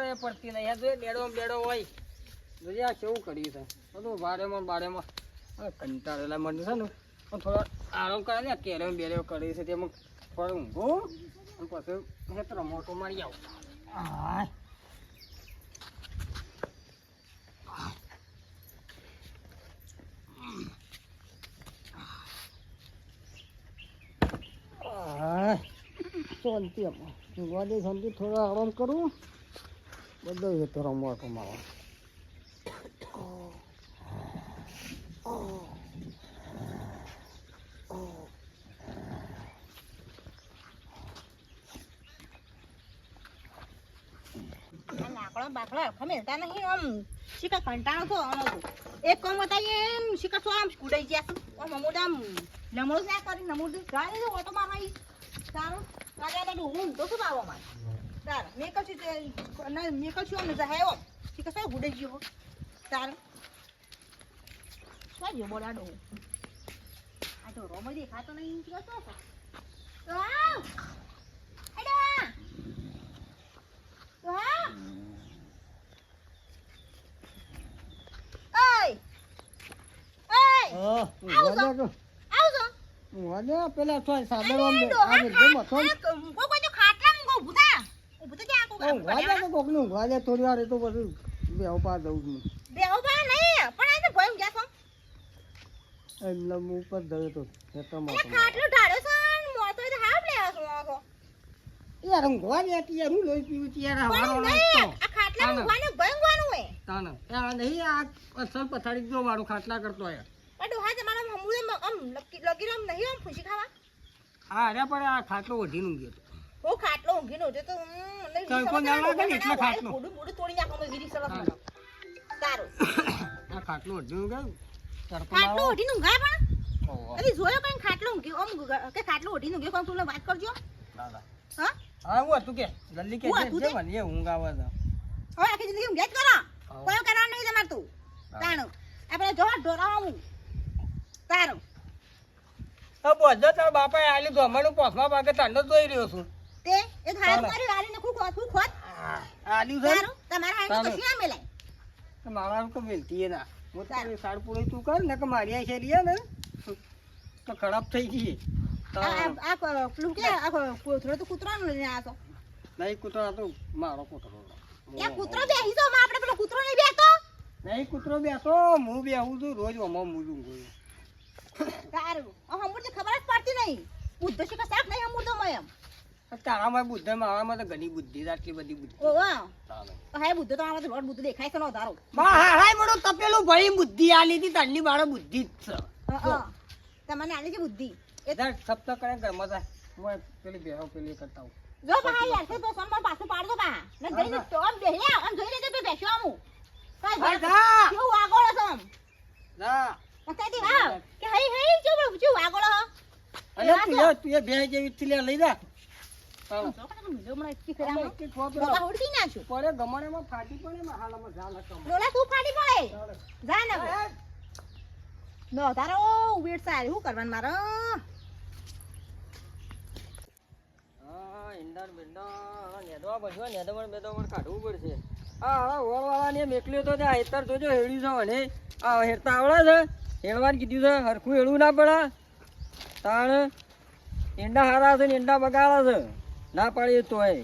ખબર પડતી નહીં યાર, બેડો બેડો હોય જોઈએ આ કેવું કર્યું છે બધું બારેમાં કંટાળેલા મને છે ને પણ થોડો આરામ કરે ને કેરેમ બેરેમ કરી છે તેમાં થોડું ઊંઘું અને પછી હેતરો મોટો મારી આવું. શાંતિ ઊંઘવા દે શાંતિ થોડો આરામ કરું બધો હેતરો મોટો મારો. બાકડા ખમેલતા નહીં આમ શીખા કંટાળો તો આમ એક કામ બતાવીએ એમ શીખા તો આમ સ્કૂડાઈ ગયા આમ અમુક આમ નમળું ના કરી નમળું ગાડી ઓટો મારવા સારું કાકા હું તો શું આવો મારે સારું મેકઅપ છે મેકઅપ છું અમને જહાયો શીખા સાહેબ ગુડાઈ ગયો સારું શું ગયો બોલાડો આ તો રોમો દેખાતો નહીં શીખા શું તો આવ એડા તો આવ પેલા સાદર થોડી વાર તો બધું બેહપા દઉં છું એટલે હું ઉપર દઉં તો યાર ઊંઘવા દે યાર હું લોહી પીવું છું યાર નહીં આ અસલ પથારી જો મારું ખાટલા કરતો યાર હા અરે પણ આ ખાટલો ઓઢી નું ગયો ઓ ખાટલો ઊંઘીનો છે તો એટલે ખાટલો તોડી નાખવામાં ગીરી સરસ સારું આ ખાટલો ઓઢી નું ગયું ખાટલો ઓઢી નું ગયા પણ અરે જોયો કઈ ખાટલો ઊંઘ્યો આમ કે ખાટલો ઓઢી નું ગયો કોણ તું વાત કરજો દાદા હા હા હું હતું કે જલ્દી કે જે મને ઊંઘ આવે છે હવે આખી જિંદગી ઊંઘ જ કરો કોઈ કરવાનું નહીં તમારે તું તાણું આપણે જો ઢોરાવું સારું તો બધો તારા બાપાએ આલી ગમાનું પોસમાં ભાગે તાંડો જોઈ રહ્યો છું તે એક હાથ મારી આલીને ખૂબ ખોત આલ્યું છે સારું તમારા હાથ કશું ના મેલાય તો મારા તો મિલતી ના હું તારી સાડ પૂરી તું કર ને કે મારી આ શેરીએ ને તો ખરાબ થઈ ગઈ આ પેલું કે આ કોથળો તો કૂતરાનો લઈને આતો નહીં કૂતરો તો મારો કૂતરો એ કૂતરો બેહી તો આપણે પેલો કૂતરો નહીં બેતો નહીં કૂતરો બેસો હું બેહું છું રોજ ઓમો મૂલું ગયું સારું હમુર તો ખબર જ પડતી નહીં બુદ્ધ શીખા સાફ નહીં હમુર તો મયમ તારામાં બુદ્ધ મારામાં તો ઘણી બુદ્ધિ આટલી બધી બુદ્ધિ ઓ વાહ હાય બુદ્ધ તો આમાં તો રોડ બુદ્ધ દેખાય છે નો ધારો હાય મોડો તપેલું ભરી બુદ્ધિ આલી હતી તણની બાળો બુદ્ધિ જ છે તમને આલી છે બુદ્ધિ એ દર સપ્તાહ કરે ઘરમાં જાય હું પેલી બેહો પેલી કરતા હું જો ભાઈ યાર તો સોમવાર પાછું પાડજો બા ને જઈને તો આમ બેહ્યા આમ જોઈ લેજે બે બેસ્યો આમું કઈ જા કેવું આગળ છે આમ જા પતાતી હા કે હઈ જો આગળ હ અલે તું એ બે જેવી થી લઈ જા જો મને ઇતકી ફેરામાં બાબા હોડી નાખ્યું પડે ગમણેમાં ફાટી પડે મહાલામાં જા લકમ લોલા તું ફાટી પડે જા ને નો તારો વેટ સારી હું કરવાનું મારે ઇન્ડર બિન્ડર નેદવા બજવા નેદવણ બેદવણ કાઢવું પડશે હા ઓળવાળાને મેકલ્યો તો ત્યાં હેતર જોજો હેડ્યું છે અને આ હેરતા આવડે છે હેડવાનું કીધું છે હરખું હેડવું ના પડે તાણ ઈંડા હારા છે ને ઈંડા બગાડે છે ના પાડીએ તોય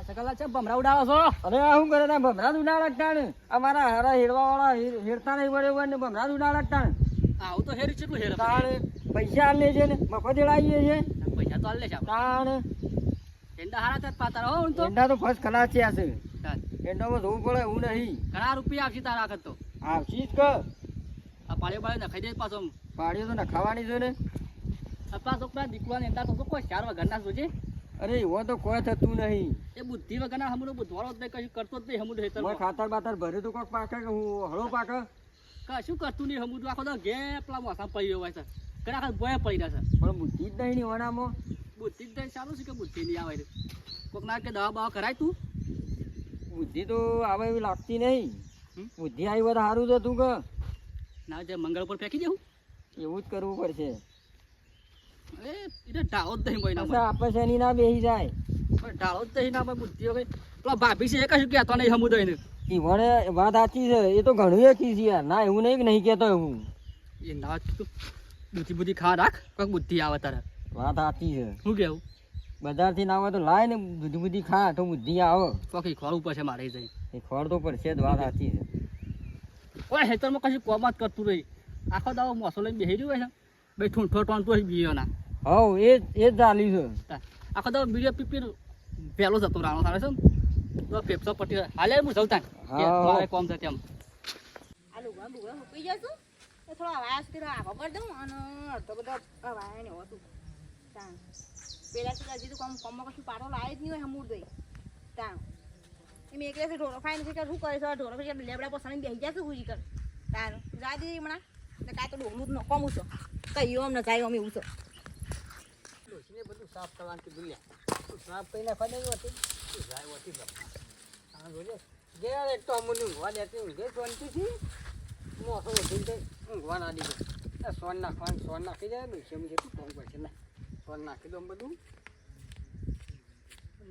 સકલા છે ભમરા ઉડાડો છો અરે આ શું કરે ના ભમરા ઉડાડે તાણ અમારા હારા હેડવા વાળા હેરતા નહીં બરાબર ને ભમરા ઉડાડે તાણ આવું તો હેર કેટલું હેર તાણ પૈસા આલે છે ને મફત હેડાવીએ છે પૈસા તો આલે છે તાણ એંડા હારા તાર પાતાર હો તો ઈંડા તો ફર્સ્ટ ક્લાસ છે આ છે ઈંડામાં ધોવું પડે હું નહીં ઘણા રૂપિયા આવશે તારા વખત તો આવશી જ કર આ પાળે પાળે નખાઈ દે પાછો પાડીઓ તો નખાવાની છે ને અપા છોકરા દીકરા એંડા તો કોઈ 4 વગરના જોજે અરે એવો તો કોઈ થતું નહીં એ બુદ્ધિ વગરના હમણો બુધવાળો જ કશું કરતો જ નહીં હમણો હેતર ખાતર બાતર ભરે તો કોક પાકે કે હું હળો પાકે કશું કરતું નહીં હમણો આખો તો ગે પેલા મોસા પડી હોય છે ઘણા ખાસ બોય પડી રહ્યા છે પણ બુદ્ધિ જ નહીં ઓનામાં બુદ્ધિ જ સારું છે કે બુદ્ધિ નહીં આવે કોક ના કે દવા બવા કરાય તું બુદ્ધિ તો આવે એવી લાગતી નહીં બુદ્ધિ આવી હોય તો સારું છે તું કે ના જે મંગળ ઉપર ફેંકી દેવું એવું જ કરવું પડશે અરે એટલે ઢાળો જ નહીં ભાઈ ના આપણે શેની ના બેસી જાય ઢાળો જ નહીં ના ભાઈ બુદ્ધિ હવે તો પેલો ભાભી છે એ કશું કહેતો નહીં સમુદાયને. ઈ વણે વાત સાચી છે એ તો ઘણું એ કી છે યાર ના એવું નહીં કે નહીં કહેતો એવું એ ના બુદ્ધિ બુદ્ધિ ખા રાખ કોઈક બુદ્ધિ આવે તારે. વાત સાચી છે શું કેવું? બજારથી ના આવે તો લાય ને બુદ્ધિ બુદ્ધિ ખા તો બુદ્ધિ આવે કોકી ખોળવું પડશે મારે જઈ. એ ખોળ તો પડશે જ વાત સાચી છે કોઈ હેતરમાં કશું કોમ જ કરતું રહી આખો દાવો મોસો લઈને બેસી રહ્યું હોય ને ભાઈ ઠૂંઠો ટોનતો હોય બીયોના. હવ એ જ ચાલી છે આખો દાવો બીજો પીપી પહેલો જતો રાણો થાય છે ને તો ફેફસો પટી હાલે હું જવતા હા. મારે કોમ છે તેમ. આ લુગડા બુગડા મૂકી જશું તો થોડો અવાજ કરી આગો કરી દઉં અને અડધો બધો અવાજ ને હોતું તાણ પેલા તો હજી તો કોમમાં કશું પાડો લાવે જ નહીં હોય હમુર દઈ તાણ એમ એકલે ઢોરો ખાઈને છે કે શું કરે છે ઢોરો પછી લેબડા પસાડીને બેસી જશે હું કર તાણ જા દીધી હમણાં તો કાં તો ડોહલું જ ન કોમું છો કહીઓ અમને જાય અમે એવું છો ડોશીને બધું સાફ કરવાનું કીધું લ્યા સાફ કરી નાખવા દેવું હતું જાય હોતી હા જોજે જે એક તો અમૂલ્ય ઊંઘવા દેતી ઊંઘે શાંતિથી મોસો ઉઠીને તે ઊંઘવા ના દીધો સોન નાખવાનું સોન નાખી જાય ડોશી અમે જેટલું કોમ પડશે ને સોન નાખી દો બધું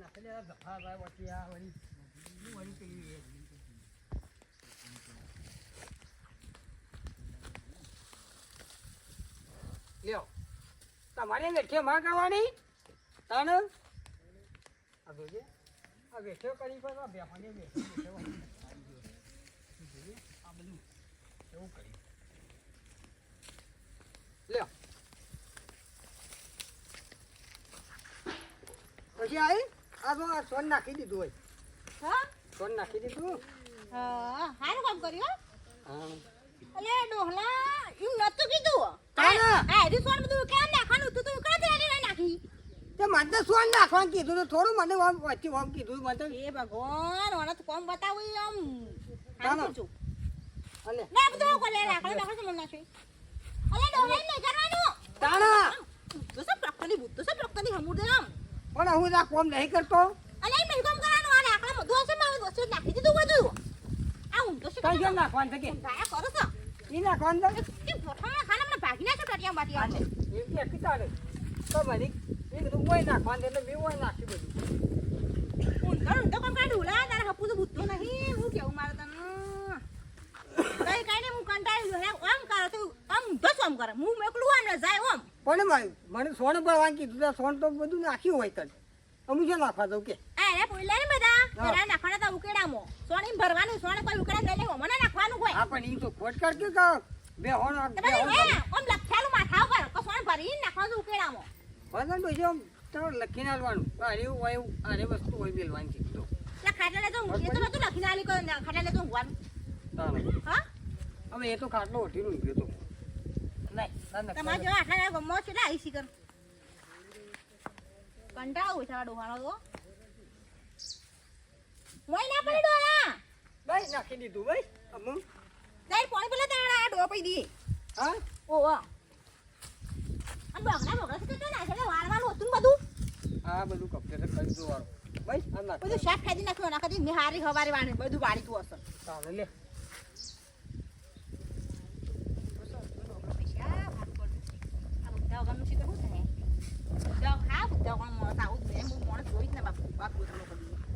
નાખી દે ગફા ભાઈ વચ્ચે આ વળી વળી પેલી લ્યો તમારે વેઠે માં કરવાની તાણ આ જોજે આ વેઠો કરી પર બેફાને વેઠો આ બધું એવું કરી લ્યો પછી આવી આ તો આ સોન નાખી દીધું હોય હા સોન નાખી દીધું સારું કામ કર્યું હા અલે ડોહલા એમ નતું કીધું તાણા આ એરી સોન બધું કેમ નાખવાનું તું તું કાં તેરી નાખી તે મને તો સોન નાખવાનું કીધું તો થોડું મને વચ્ચે વામ કીધું મને તો એ ભગવાન ઓને તો કોમ બતાવું આમ તાણા. હારું છું અલે લે બધું કોલે રાખો મને નાખી અલે ડોહલા નહીં કરવાનું તાણા તો સબ ડોક્ટરની હમુદે આમ પણ હું આ કોમ નહીં કરતો અલે નહીં કોમ કરવાનું આ રાખડા બધું હશે મારું વસ્તુ નાખી દીધું બધું આ હું તો કઈ કેમ નાખવાનું છે કે ગાયા કરો છો ઈ નાખવાનું છે કે પોઠામાં ખાના મને ભાગી નાખો ટટિયા બાટિયા એ કે કીતાડે તો મારી એ બધું કોઈ નાખવાનું એટલે મેં કોઈ નાખ્યું બધું હું તો કોમ કાઢું લા તારા હપુ તો બુદ્ધો નહીં હું કેવું મારે તને કઈ ને હું કંટાળી ગયો આમ કરે તો આમ તો આમ કરે હું મેકલું આમ ને જાય આમ પણ મને સોન ભરવાનું કીધું તો સોન તો બધું નાખ્યું હોય તને અમુક શું નાખવા દઉં કે અરે બોલ્યા ને બધા પેલા નાખવાના તા ઉકેડામો સોણી ભરવાનું સોણે કોઈ ઉકેડા લઈ લેવો મને નાખવાનું હોય હા પણ ઈ તો ખોટ કરકે કા બે હોણ તમે આમ લખાયેલું માથા ઉપર કો સોણે ભરી નાખવાનું ઉકેડામો વજન તો જો તો લખીને આલવાનું અરે એવું હોય એવું આને વસ્તુ હોય મેલવાની કીધું લા ખાટલા લે તો એ તો નતું લખીને આલી કો ખાટલા લે તો ઊંઘવાનું હા હવે એ તો ખાટલો ઉઠીને ઊંઘ્યો તો નહીં તમારે જો આટલા ગમો છે લા આઈ શીકર કંટાળો ઉઠાવા ડોહાનો તો મોય ના પડી ડોલા ભાઈ નાખી દીધું ભાઈ અમુક દઈ પાણી પેલા તાળા ડો પઈ દી હા ઓહો આ બગડા છે તો ના છે વાળવાનું હતું બધું આ બધું કમ્પ્લીટ કરી દો વાળો ભાઈ આ નાખ બધું શાક ખાધી નાખ્યું ના ખાધી નિહારી હવારે વાણી બધું વાળી તું હશે ચાલે લે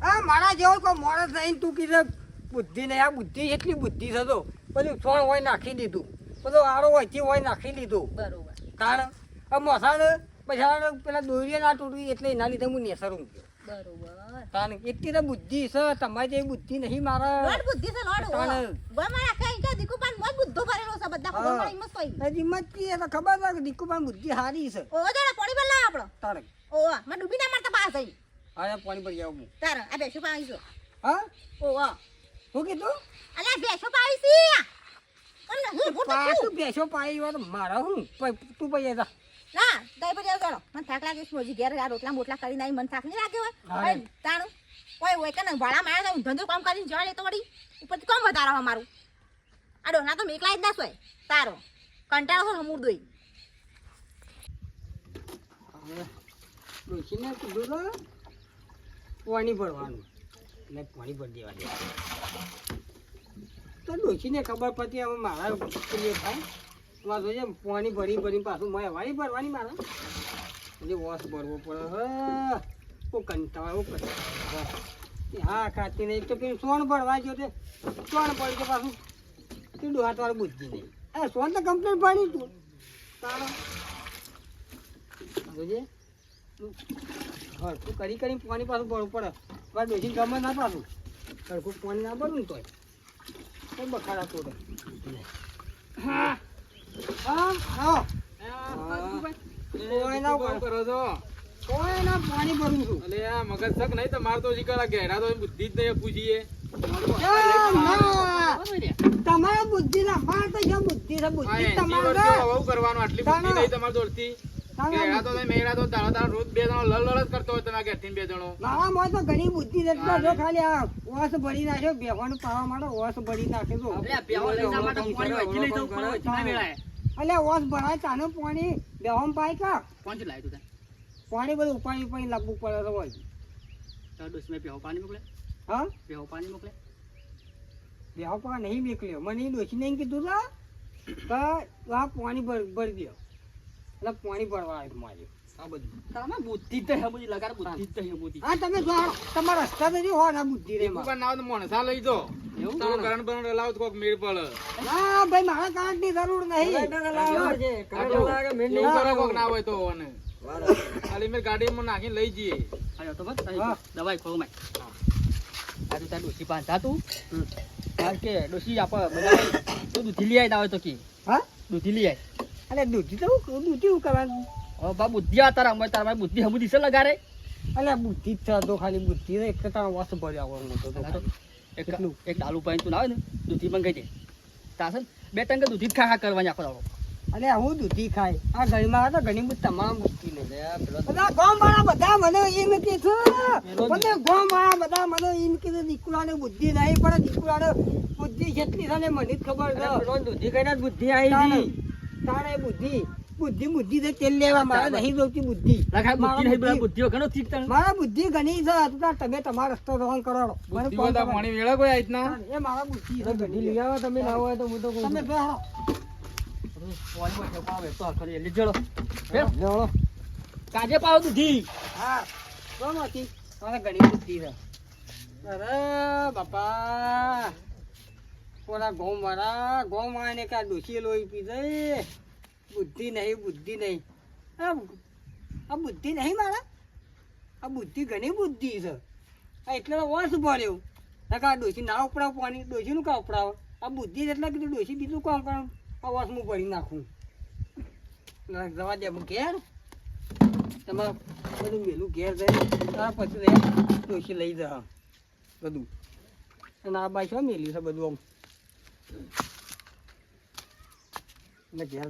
આ મારા જેવો કોઈ મોણસ નહીં તું કીધે બુદ્ધિ નહીં આ બુદ્ધિ એટલી બુદ્ધિ થતો બધું સોણ હોય નાખી દીધું બધું આરો હોય હોય નાખી દીધું બરોબર કારણ મસાને પછી પેલા દોરીએ ના તૂટવી એટલે એના લીધે હું નેસર ઊંઘ્યો બરોબર કારણ એટલી તો બુદ્ધિ છે તમારી જેવી બુદ્ધિ નહીં મારા લોડ બુદ્ધિ છે લોડ તાણે. મારા કઈ કે દીકુપાન મોજ બુદ્ધો કરેલો છે બધા ખબર પડી મસ્ત કોઈ હિંમત કી એ તો ખબર છે કે દીકુભાઈ બુદ્ધિ સારી છે ઓ જરા પાણી પર લાવ આપણો તારે ઓ મને ડૂબી ના મારતા પાસ થઈ હવે પાણી પર જાઉં તાર આ બેસો પાવી છો હા ઓ શું કીધું અલ્યા બેસો પાવી છી અમને હું ભૂત પાછું બેસો પાઈ વાર મારા હું તું પૈયા જા ના દઈ પર જાવ મને થાક લાગે છે મોજી ઘેર આ રોટલા મોટલા કરી નાઈ મને થાક નહીં લાગે હોય હા. ઓય તાણું ઓય કને ભાડા મારા ધંધો કામ કરીને જવા લે તો વળી ઉપરથી કોમ વધારો અમારું આ ડોના તો મેકલા જ ના સોય તારો કંટાળો હોય હમુર દોઈ ડોશીને કીધું તો પાણી ભરવાનું એટલે પાણી ભરી દેવા દે તો ડોશીને ખબર પડતી હવે મારા પેલી થાય મારે જોઈએ પાણી ભરી પાછું મારે વાળી ભરવાની મારા એટલે વોશ ભરવો પડે હ ઓ કંટાળો કરે હા ખાતી નહીં તો પેલું સોન ભરવા ગયો તે સોન પડી તો પાછું તીડું હાથ વાળું બુદ્ધિ નહીં હા સોન તો કમ્પ્લીટ પાડી તું તારો જોજે હરખું કરી પાણી પાછું ભરવું પડે મારે બેસીને ગમે ના પાછું હરખું પાણી ના ભરવું ને તોય કઈ બખાડા તોડે હા હા આવો કોઈ ના કરો છો કોઈ ના પાણી ભરું છું અલે આ મગજ શક નહીં તમારે તો શીખરા ઘેડા તો બુદ્ધિ જ નહીં પૂછીએ તમારા બુદ્ધિ ના માર તો જો બુદ્ધિ છે બુદ્ધિ તમારે બહુ કરવાનું આટલી બુદ્ધિ નહીં તમારે જોડતી ઘેડા તો મેળા તો દાડા રોજ બે જણો લડ જ કરતો હોય તમે ઘેરથી બે જણો મારા મોય તો ઘણી બુદ્ધિ એટલે જો ખાલી આ ઓસ ભરી નાખ્યો બેવાનું પાવા માટે ઓસ ભરી નાખે તો એટલે ઓસ ભરાય તાનું પાણી બેહમ પાય કા કોણ લાવ્યું તું પાણી બધું ઉપાડી લાવવું પડે તો હોય તાર ડોસી પેહો પાણી મોકલે હા પેહો પાણી મોકલે બેહો પા નહીં મોકલ્યો મને ડોસી નહીં કીધું તો આ પાણી ભરી દો એટલે પાણી ભરવા આવ્યું મારે આ બધું તારમાં બુદ્ધિ જ હે બધી લગાડ બુદ્ધિ જ હે બધી હા તમે જો તમારા રસ્તા તો જો ના બુદ્ધિ રે ઉપર ના તો મોણસા લઈ જો એવું તારો કરણ બરણ લાવ તો કોક મેળ પડે ના ભાઈ મારા કાર્ડ ની જરૂર નહીં એવું કરે કોક ના હોય તો અને ખાલી મેં ગાડીમાં નાખીને લઈ જઈએ આયો તો બસ હા. દવાઈ ખોલ માય આજુ તાર ડોસી પાંચ તું કારણ કે ડોસી આપ બધા તો દૂધી લઈ આવી હોય તો કી હા દૂધી લઈ આવી અલે દૂધી તો દૂધી કરવાનું હવે બા બુદ્ધિ આ તારા બુદ્ધિ હમુ દિશે લગાડે અલે બુદ્ધિ જ છે તો ખાલી બુદ્ધિ એક કટા વાસ ભર્યા આવવાનું તો એક એક ડાલુ પાણી તું ના આવે ને દૂધી મંગાઈ દે તાસે બે ટંકે દૂધી જ ખા કરવાની આખો દાડો અલે હું દૂધી ખાય આ ઘરમાં તો ઘણી બધી તમામ બુદ્ધિ ને બધા ગામ વાળા બધા મને એમ કીધું મને ગામ વાળા બધા મને એમ કીધું દીકરાને બુદ્ધિ નહીં પણ દીકરાને બુદ્ધિ જેટલી છે ને મને જ ખબર છે દૂધી કઈને બુદ્ધિ આવી તારે બુદ્ધિ તો તેલ લેવા મારે નહીં જોતી બુદ્ધિ લખાય બુદ્ધિ નહીં બરા બુદ્ધિઓ ઘણો ઠીક તને મારા બુદ્ધિ ઘણી છે તમે તમારો રસ્તો રોંગ કરાડો મને બુદ્ધિ બધા પાણી વેળા કોઈ આઈતના એ મારા બુદ્ધિ છે ઘણી લઈ આવો તમે ના હોય તો હું તો તમે જો પાણી માં પાવે તો કરી લીજડો લેવડો કાજે પાવ દૂધી હા કોમાંથી મારે ઘણી બુદ્ધિ છે અરે બાપા કોના ઘઉં મારા ઘઉં માને કા ડોસી લોહી પી જાય બુદ્ધિ નહીં આ બુદ્ધિ નહીં મારા આ બુદ્ધિ ઘણી બુદ્ધિ છે આ એટલે વર્ષ ભર્યો આ ડોસી ના ઉપડાવ પાણી ડોસીનું કા ઉપડાવ આ બુદ્ધિ એટલે કીધું ડોસી બીજું કામ કરું આ વર્ષ હું ભરી નાખું જવા દે ઘેર તમારે બધું મેલું ઘેર જઈને તારા પછી ડોસી લઈ જા બધું અને આ બાઈ શું મેલ્યું છે બધું આમ એટલે ઘેર